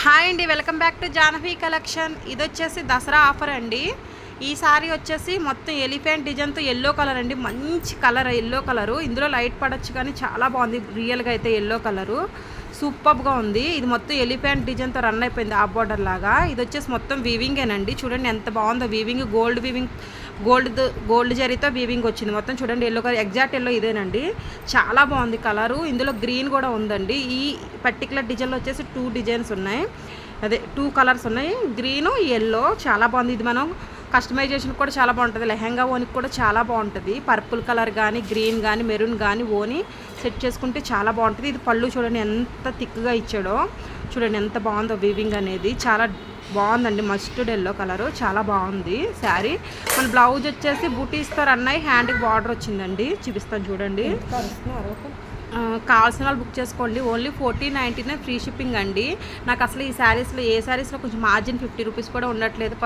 Hi అండి, welcome back to Jahnavi collection. ఇది వచ్చేసి దసరా ఆఫర్ అండి. ఈ సారీ వచ్చేసి మొత్తం ఎలిఫెంట్ డిజైన్తో ఎల్లో కలర్ అండి. మంచి కలర్ ఎల్లో కలరు. ఇందులో లైట్ పడచ్చు కానీ చాలా బాగుంది. రియల్గా అయితే ఎల్లో కలరు సూపర్గా ఉంది. ఇది మొత్తం ఎలిఫెంట్ డిజైన్తో రన్ అయిపోయింది ఆ బార్డర్ లాగా. ఇది వచ్చేసి మొత్తం వీవింగేనండి. చూడండి ఎంత బాగుందో వీవింగ్. గోల్డ్ జరీతో వీవింగ్ వచ్చింది మొత్తం. చూడండి ఎల్లో కలర్, ఎగ్జాక్ట్ ఎల్లో ఇదేనండి. చాలా బాగుంది కలరు. ఇందులో గ్రీన్ కూడా ఉందండి. ఈ పర్టికులర్ డిజైన్లో వచ్చేసి 2 డిజైన్స్ ఉన్నాయి, అదే 2 కలర్స్ ఉన్నాయి, గ్రీను ఎల్లో. చాలా బాగుంది. ఇది మనం కస్టమైజేషన్ కూడా చాలా బాగుంటుంది. లెహంగా ఓనికి కూడా చాలా బాగుంటుంది. పర్పుల్ కలర్ కానీ గ్రీన్ కానీ మెరూన్ కానీ ఓని సెట్ చేసుకుంటే చాలా బాగుంటుంది. ఇది పళ్ళు చూడండి ఎంత థిక్గా ఇచ్చాడో. చూడండి ఎంత బాగుందో వీవింగ్ అనేది. చాలా బాగుందండి. మస్టర్డ్ ఎల్లో కలరు చాలా బాగుంది శారీ. మన బ్లౌజ్ వచ్చేసి బూటీస్తో రన్ అయ్యి హ్యాండ్కి బార్డర్ వచ్చిందండి. చూపిస్తాను చూడండి. కావాల్సిన వాళ్ళు బుక్ చేసుకోండి. ఓన్లీ 1499 ఫ్రీ షిప్పింగ్ అండి. నాకు అసలు ఈ శారీస్లో ఏ శారీస్లో కొంచెం మార్జిన్ 50 రూపీస్ కూడా ఉండట్లేదు.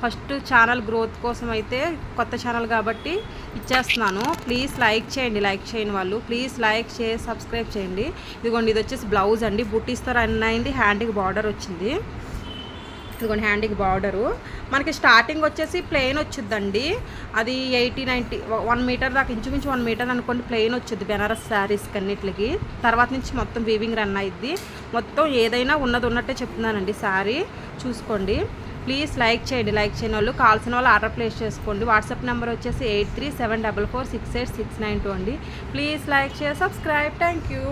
ఫస్ట్ ఛానల్ గ్రోత్ కోసం అయితే, కొత్త ఛానల్ కాబట్టి ఇచ్చేస్తున్నాను. ప్లీజ్ లైక్ చేయండి. లైక్ చేయని వాళ్ళు ప్లీజ్ లైక్ చేసి సబ్స్క్రైబ్ చేయండి. ఇదిగోండి ఇది వచ్చేసి బ్లౌజ్ అండి. బూటీస్తో రన్ అయింది. హ్యాండ్కి బార్డర్ వచ్చింది. ఇదిగోండి హ్యాండ్కి బార్డరు. మనకి స్టార్టింగ్ వచ్చేసి ప్లెయిన్ వచ్చిందండి. అది 80-90 1 మీటర్ దాకా, ఇంచుమించు 1 మీటర్ అనుకోండి ప్లెయిన్ వచ్చింది బెనారస్ శారీస్కి అన్నిటికి. తర్వాత నుంచి మొత్తం వీవింగ్ రన్ అయ్యిద్ది. మొత్తం ఏదైనా ఉన్నట్టే చెప్తున్నానండి శారీ. చూసుకోండి. ప్లీజ్ లైక్ చేయండి. లైక్ చేయని వాళ్ళు, కావాల్సిన వాళ్ళు ఆర్డర్ ప్లేస్ చేసుకోండి. వాట్సాప్ నెంబర్ వచ్చేసి 8374468692 అండి. Please like share subscribe. Thank you.